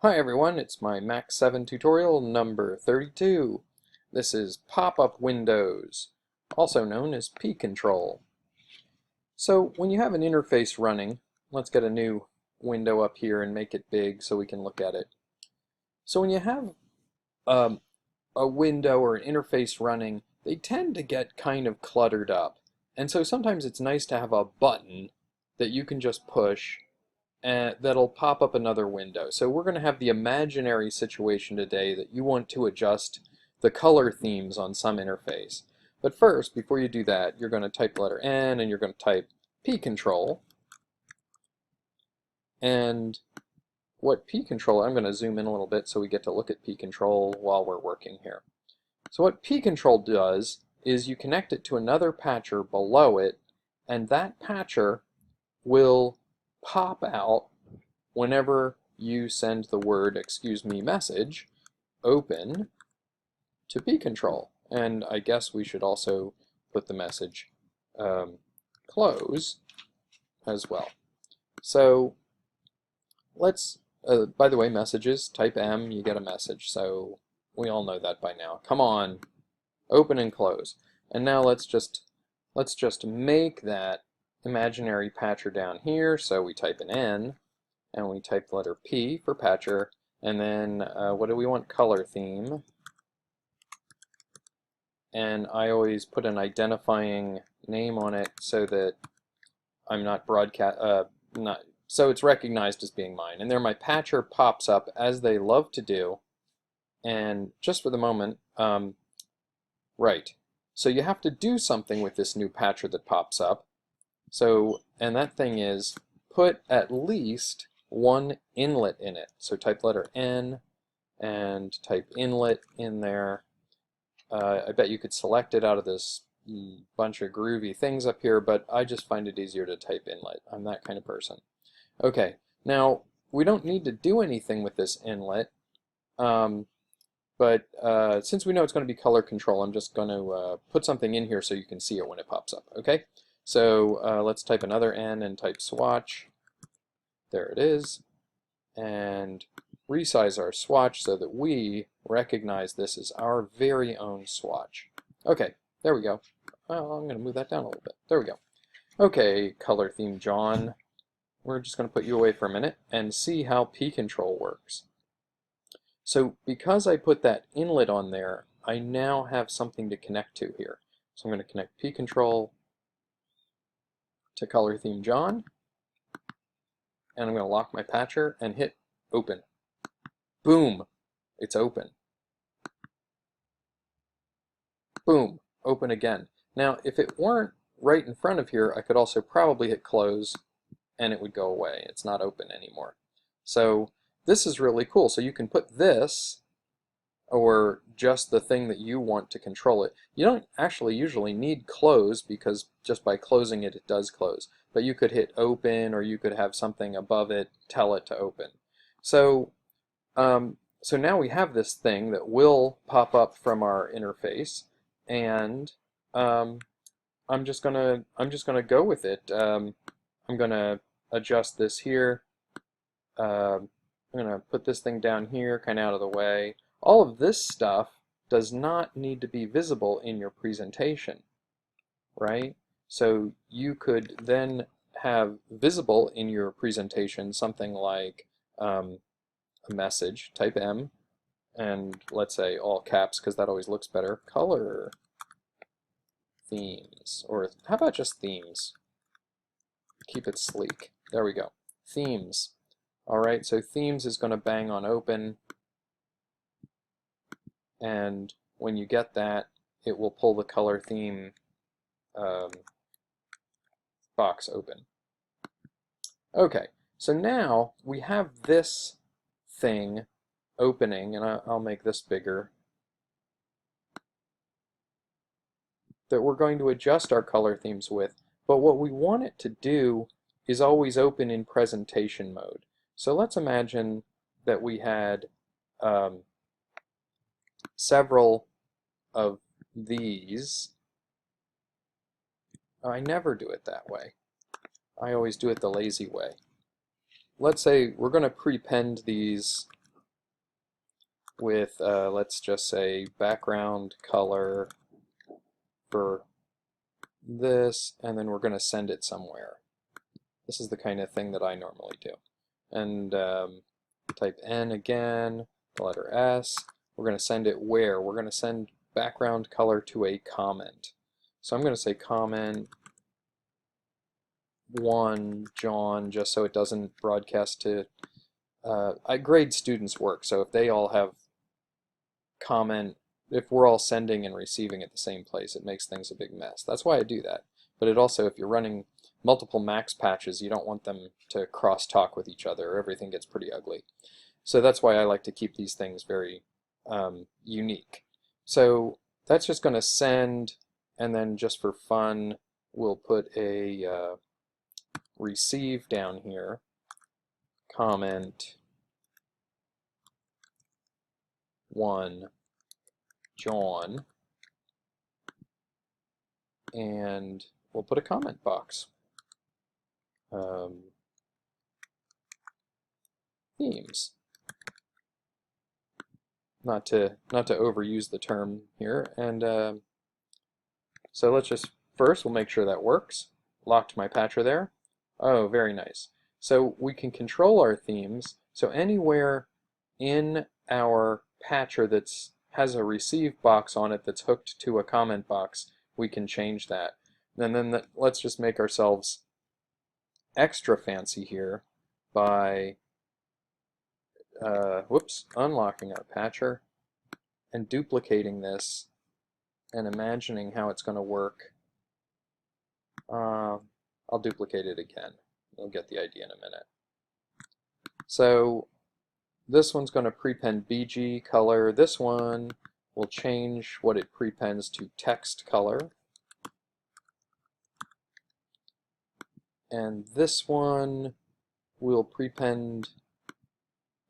Hi everyone, it's my Mac 7 tutorial number 32. This is pop-up windows, also known as P-control. So when you have an interface running, let's get a new window up here and make it big so we can look at it. So when you have um, a window or an interface running, they tend to get kind of cluttered up. And so sometimes it's nice to have a button that you can just push and that'll pop up another window. So we're going to have the imaginary situation today that you want to adjust the color themes on some interface. But first, before you do that, you're going to type the letter N and you're going to type P-control. And what P-control, I'm going to zoom in a little bit so we get to look at P-control while we're working here. So what P-control does is you connect it to another patcher below it, and that patcher will pop out whenever you send the word excuse me message open to P-control. And I guess we should also put the message close as well. So let's, by the way, messages, type M, you get a message. So we all know that by now. Come on, open and close. And now let's just make that imaginary patcher down here. So we type an N, and we type the letter P for patcher, and then what do we want? Color theme. And I always put an identifying name on it so that I'm not so it's recognized as being mine. And there my patcher pops up as they love to do. And just for the moment, right. So you have to do something with this new patcher that pops up. So, and that thing is put at least one inlet in it. So type letter N and type inlet in there. I bet you could select it out of this bunch of groovy things up here, but I just find it easier to type inlet. I'm that kind of person. Okay, now we don't need to do anything with this inlet, but since we know it's going to be color control, I'm just going to put something in here so you can see it when it pops up. Okay, so let's type another N and type swatch. There it is. And resize our swatch so that we recognize this as our very own swatch. Okay, there we go. Well, I'm going to move that down a little bit. There we go. Okay, color theme John. We're just going to put you away for a minute and see how P-control works. So because I put that inlet on there, I now have something to connect to here. So I'm going to connect P-control to color theme John. And I'm going to lock my patcher and hit open. Boom, it's open. Boom, open again. Now, if it weren't right in front of here, I could also probably hit close and it would go away. It's not open anymore. So this is really cool. So you can put this or just the thing that you want to control it. You don't actually usually need close because just by closing it, it does close. But you could hit open or you could have something above it tell it to open. So so now we have this thing that will pop up from our interface, and I'm just gonna go with it. I'm gonna adjust this here. I'm gonna put this thing down here, kind of out of the way. All of this stuff does not need to be visible in your presentation, right? So you could then have visible in your presentation something like a message, type M, and let's say all caps because that always looks better. Color themes, or how about just themes? Keep it sleek. There we go. Themes. All right, so themes is going to bang on open, and when you get that, it will pull the color theme box open. Okay, so now we have this thing opening, and I'll make this bigger, that we're going to adjust our color themes with. But what we want it to do is always open in presentation mode. So let's imagine that we had several of these. I never do it that way. I always do it the lazy way. Let's say we're going to prepend these with, let's just say, background color for this, and then we're going to send it somewhere. This is the kind of thing that I normally do. And type N again, the letter S. We're going to send it where? We're going to send background color to a comment. So I'm going to say comment 1 John, just so it doesn't broadcast to I grade students' work, so if they all have comment, if we're all sending and receiving at the same place, it makes things a big mess. That's why I do that. But it also, if you're running multiple max patches, you don't want them to cross-talk with each other, or everything gets pretty ugly. So that's why I like to keep these things very unique. So that's just going to send, and then just for fun, we'll put a receive down here, comment 1 John, and we'll put a comment box. Themes. Not to overuse the term here, and so let's just first we'll make sure that works. Locked my patcher there. Oh, very nice. So we can control our themes. So anywhere in our patcher that's has a receive box on it that's hooked to a comment box, we can change that. And then let's just make ourselves extra fancy here by unlocking our patcher and duplicating this and imagining how it's going to work. I'll duplicate it again. You'll get the idea in a minute. So this one's going to prepend BG color. This one will change what it prepends to text color. And this one will prepend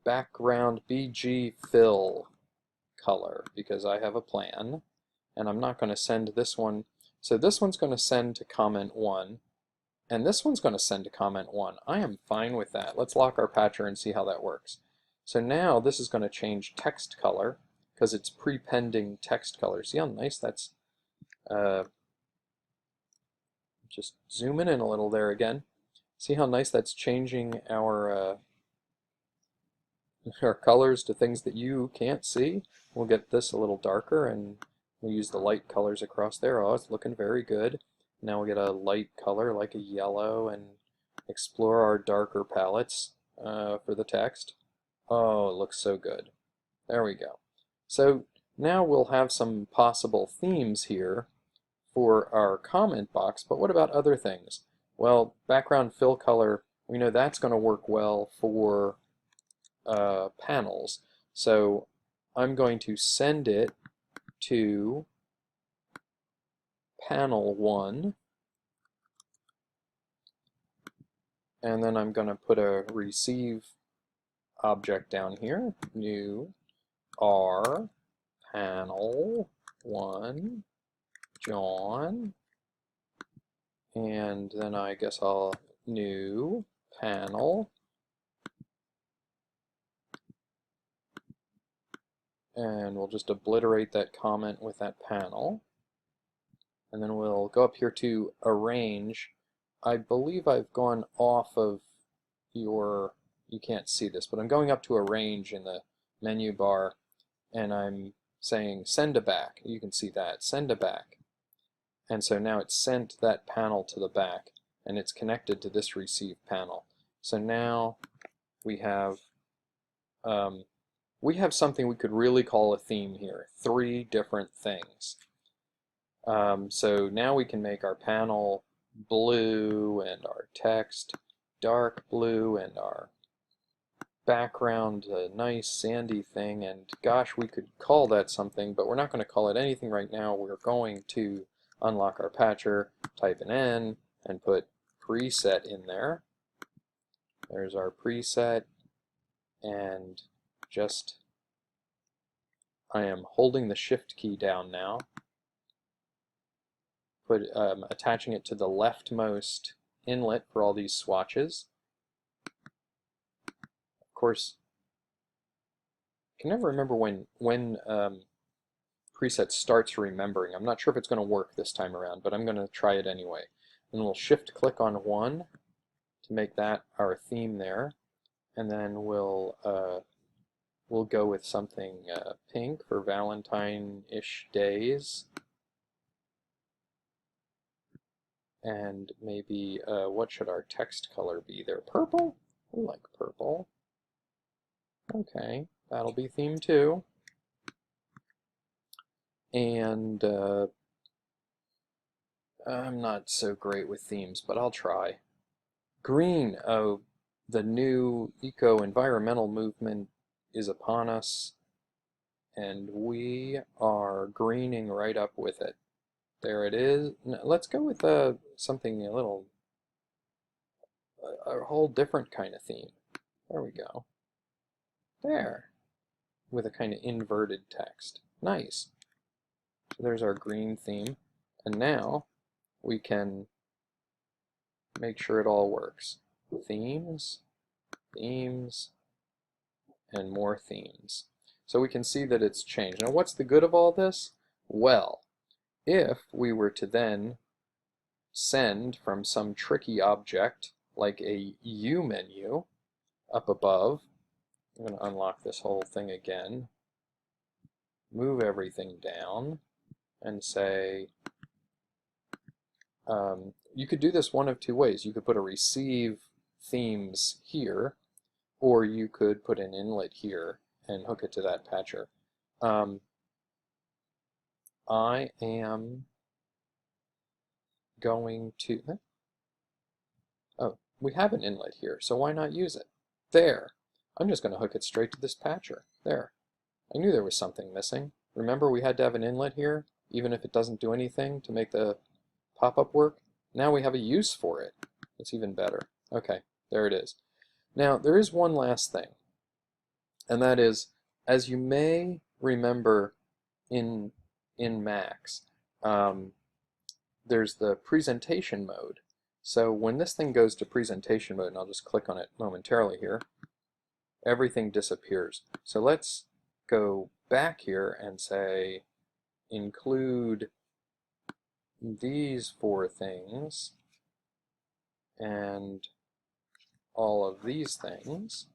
background BG fill color because I have a plan, and I'm not going to send this one. So this one's going to send to comment 1, and this one's going to send to comment 1. I am fine with that. Let's lock our patcher and see how that works. So now this is going to change text color because it's prepending text color. See how nice that's just zooming in a little there again. See how nice that's changing our colors to things that you can't see. We'll get this a little darker, and we'll use the light colors across there. Oh, it's looking very good. Now we'll get a light color like a yellow and explore our darker palettes for the text. Oh, it looks so good. There we go. So now we'll have some possible themes here for our comment box, but what about other things? Well, background fill color, we know that's going to work well for panels. So I'm going to send it to panel 1, and then I'm going to put a receive object down here, new R panel 1 John, and then I guess I'll new panel, and we'll just obliterate that comment with that panel, and then we'll go up here to arrange. I believe I've gone off of your, you can't see this, but I'm going up to arrange in the menu bar, and I'm saying send to back. You can see that, send to back. And so now it's sent that panel to the back, and it's connected to this receive panel. So now we have something we could really call a theme here, 3 different things. So now we can make our panel blue and our text dark blue and our background a nice sandy thing, and gosh, we could call that something, but we're not going to call it anything right now. We're going to unlock our patcher, type an N, and put preset in there. There's our preset, and just I am holding the shift key down now, attaching it to the leftmost inlet for all these swatches. Of course, can never remember when preset starts remembering. I'm not sure if it's going to work this time around, but I'm going to try it anyway. And we'll shift click on 1 to make that our theme there, and then we'll go with something pink for Valentine-ish days, and maybe what should our text color be there? Purple? We like purple. Okay, that'll be theme 2. And I'm not so great with themes, but I'll try. Green, oh, the new eco-environmental movement is upon us, and we are greening right up with it. There it is. Let's go with something a whole different kind of theme. There we go. There, with a kind of inverted text. Nice. So there's our green theme, and now we can make sure it all works. Themes, themes, and more themes. So we can see that it's changed. Now what's the good of all this? Well, if we were to then send from some tricky object like a U menu up above, I'm going to unlock this whole thing again, move everything down, and say, you could do this one of two ways. You could put a receive themes here, or you could put an inlet here and hook it to that patcher. I am going to, oh, we have an inlet here, so why not use it? There. I'm just going to hook it straight to this patcher. There. I knew there was something missing. Remember we had to have an inlet here, even if it doesn't do anything to make the pop-up work? Now we have a use for it. It's even better. Okay, there it is. Now, there is one last thing, and that is, as you may remember in Max, there's the presentation mode. So when this thing goes to presentation mode, and I'll just click on it momentarily here, everything disappears. So let's go back here and say include these 4 things and all of these things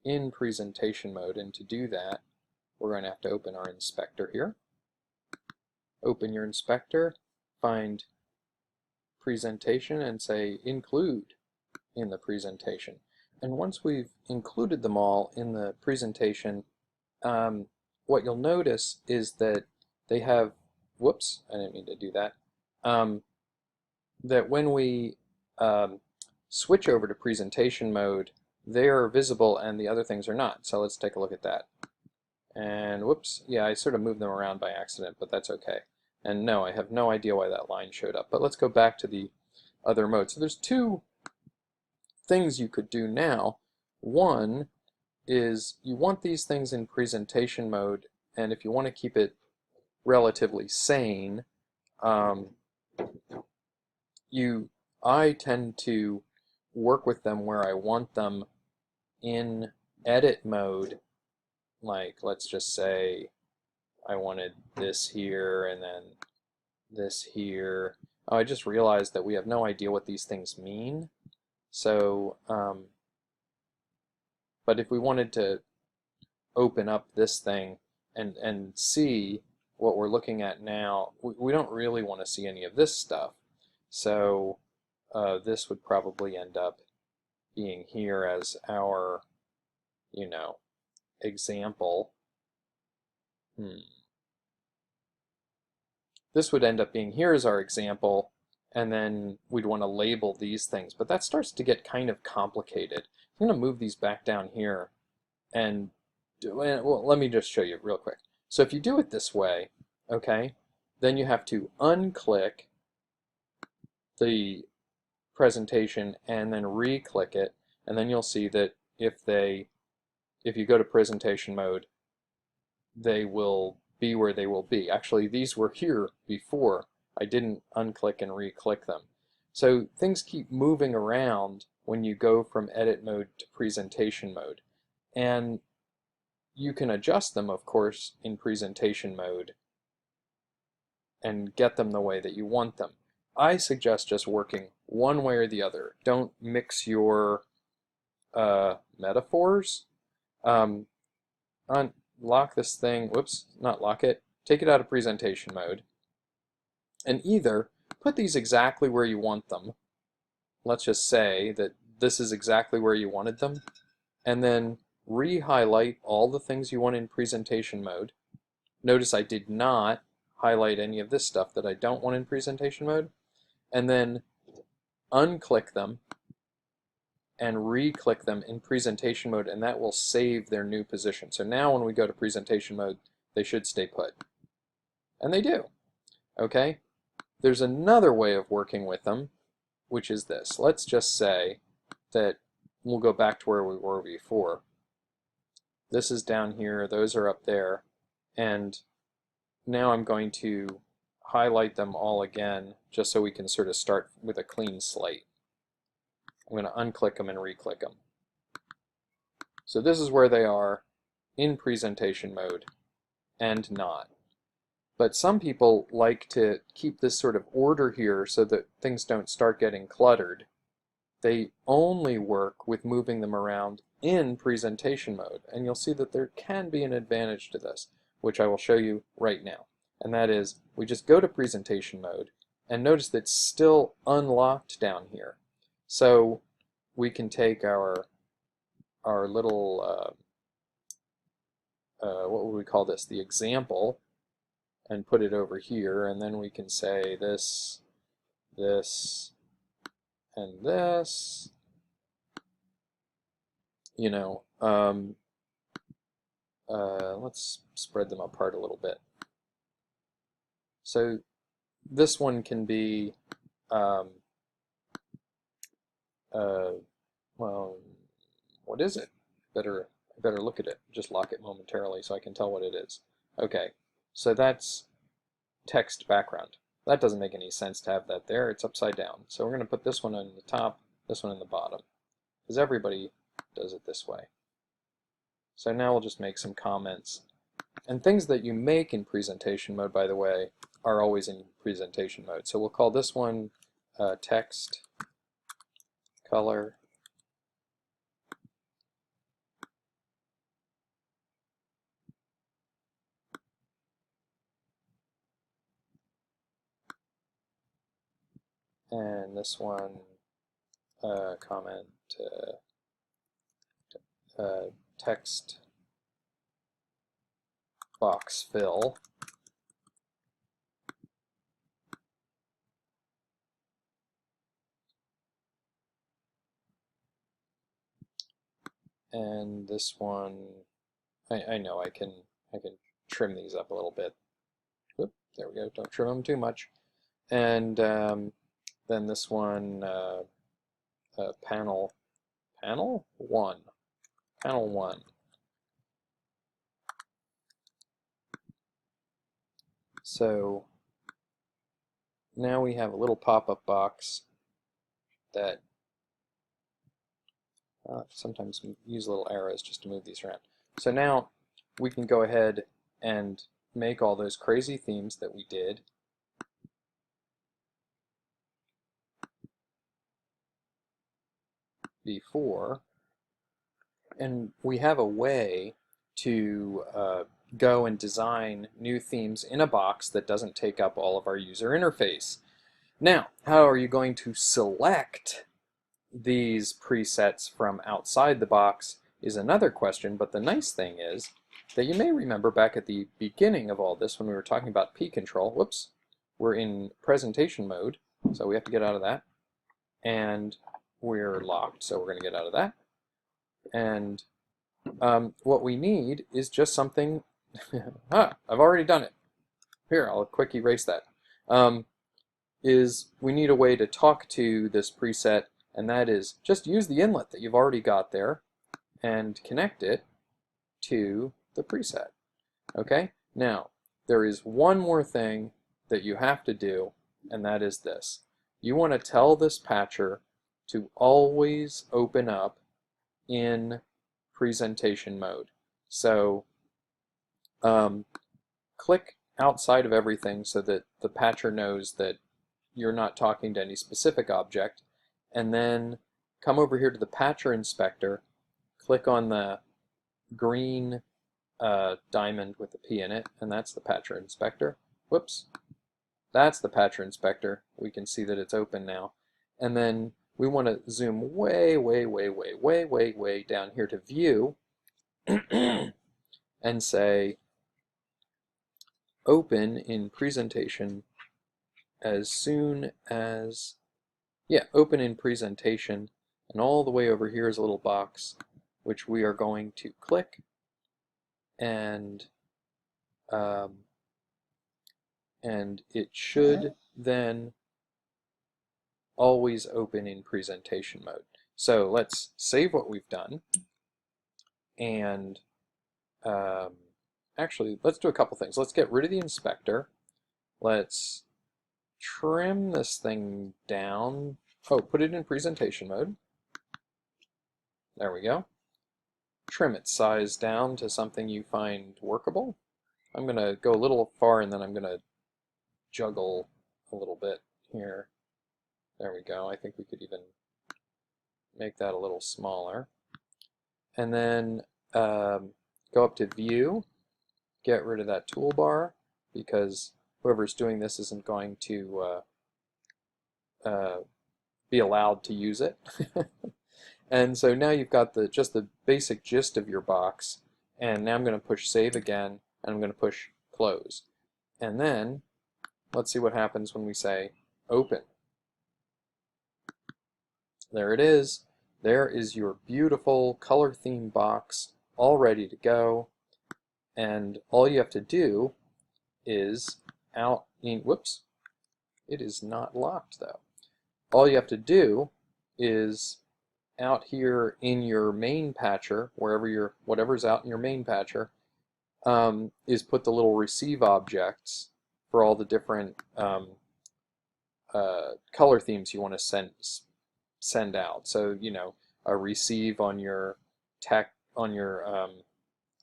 in presentation mode. And to do that, we're going to have to open our inspector here. Open your inspector, find presentation, and say include in the presentation. And once we've included them all in the presentation, what you'll notice is that they have, whoops, I didn't mean to do that, that when we switch over to presentation mode, they are visible and the other things are not. So let's take a look at that. And whoops, yeah, I sort of moved them around by accident, but that's okay. And no, I have no idea why that line showed up. But let's go back to the other mode. So there's 2 things you could do now. One is you want these things in presentation mode, and if you want to keep it relatively sane, I tend to work with them where I want them in edit mode. Like, let's just say I wanted this here and then this here. Oh, I just realized that we have no idea what these things mean. So, but if we wanted to open up this thing and see what we're looking at now, we don't really want to see any of this stuff. So this would probably end up being here as our, example. This would end up being here as our example, and then we'd want to label these things. But that starts to get kind of complicated. I'm going to move these back down here, and well, let me just show you real quick. So if you do it this way, okay, then you have to unclick the presentation and then re-click it, and then you'll see that if you go to presentation mode, they will be where they will be. Actually, these were here before. I didn't unclick and re-click them. So things keep moving around when you go from edit mode to presentation mode. And you can adjust them, of course, in presentation mode and get them the way that you want them. I suggest just working one way or the other. Don't mix your metaphors. Unlock this thing, whoops, not lock it, take it out of presentation mode, and either put these exactly where you want them. Let's just say that this is exactly where you wanted them, and then re-highlight all the things you want in presentation mode. Notice I did not highlight any of this stuff that I don't want in presentation mode, and then unclick them and re-click them in presentation mode, and that will save their new position. So now when we go to presentation mode, they should stay put. And they do. Okay? There's another way of working with them, which is this. Let's just say that we'll go back to where we were before. This is down here, those are up there, and now I'm going to highlight them all again just so we can sort of start with a clean slate. I'm going to unclick them and re-click them. So this is where they are in presentation mode and not. But some people like to keep this sort of order here so that things don't start getting cluttered. They only work with moving them around in presentation mode, and you'll see that there can be an advantage to this, which I will show you right now. And that is, we just go to presentation mode, and notice that it's still unlocked down here. So we can take our little, what would we call this, the example, and put it over here, and then we can say this, this, and this, you know, let's spread them apart a little bit. So this one can be, well, what is it? I better look at it. Just lock it momentarily so I can tell what it is. Okay, so that's text background. That doesn't make any sense to have that there. It's upside down. So we're going to put this one on the top, this one in the bottom, because everybody does it this way. So now we'll just make some comments. And things that you make in presentation mode, by the way, are always in presentation mode. So we'll call this one text color. And this one, comment text box fill. And this one, I know I can trim these up a little bit. Whoop, there we go. Don't trim them too much. And then this one, panel one. So now we have a little pop-up box that sometimes use little arrows just to move these around. So now we can go ahead and make all those crazy themes that we did. Before, and we have a way to go and design new themes in a box that doesn't take up all of our user interface. Now, how are you going to select these presets from outside the box is another question, but the nice thing is that you may remember back at the beginning of all this when we were talking about P control, whoops, we're in presentation mode, so we have to get out of that, and we're locked, so we're going to get out of that. And what we need is just something, I've already done it. Here, I'll quick erase that. Is we need a way to talk to this preset, and that is just use the inlet that you've already got there and connect it to the preset. Okay? Now, there is one more thing that you have to do, and that is this. You want to tell this patcher to always open up in presentation mode. So click outside of everything so that the patcher knows that you're not talking to any specific object, and then come over here to the patcher inspector, click on the green diamond with the P in it, and that's the patcher inspector. Whoops. That's the patcher inspector. We can see that it's open now. And then we want to zoom way, way, way, way, way, way, way down here to view and say open in presentation as soon as, yeah, open in presentation. And all the way over here is a little box which we are going to click, and it should then always open in presentation mode. So let's save what we've done, and actually let's do a couple things. Let's get rid of the inspector. Let's trim this thing down. Oh, put it in presentation mode. There we go. Trim its size down to something you find workable. I'm going to go a little far, and then I'm going to juggle a little bit here. There we go. I think we could even make that a little smaller. And then go up to View, get rid of that toolbar, because whoever's doing this isn't going to be allowed to use it. And so now you've got just the basic gist of your box, and now I'm going to push Save again, and I'm going to push Close. And then let's see what happens when we say Open. There it is. There is your beautiful color theme box all ready to go. And all you have to do is whoops, it is not locked though. All you have to do is out here in your main patcher, whatever's out in your main patcher, is put the little receive objects for all the different color themes you want to send out. So, you know, a receive on your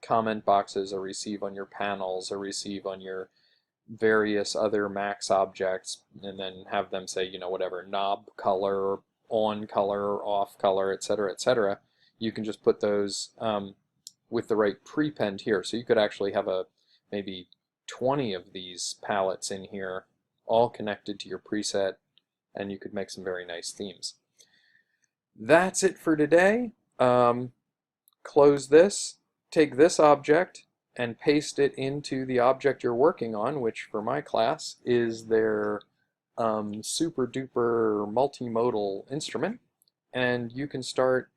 comment boxes, a receive on your panels, a receive on your various other max objects, and then have them say, you know, whatever, knob color, on color, off color, etc., etc. You can just put those with the right prepend here. So you could actually have maybe 20 of these palettes in here, all connected to your preset, and you could make some very nice themes. That's it for today. Close this, take this object, and paste it into the object you're working on, which for my class is their super duper multimodal instrument, and you can start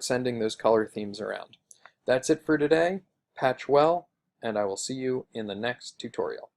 sending those color themes around. That's it for today. Patch well, and I will see you in the next tutorial.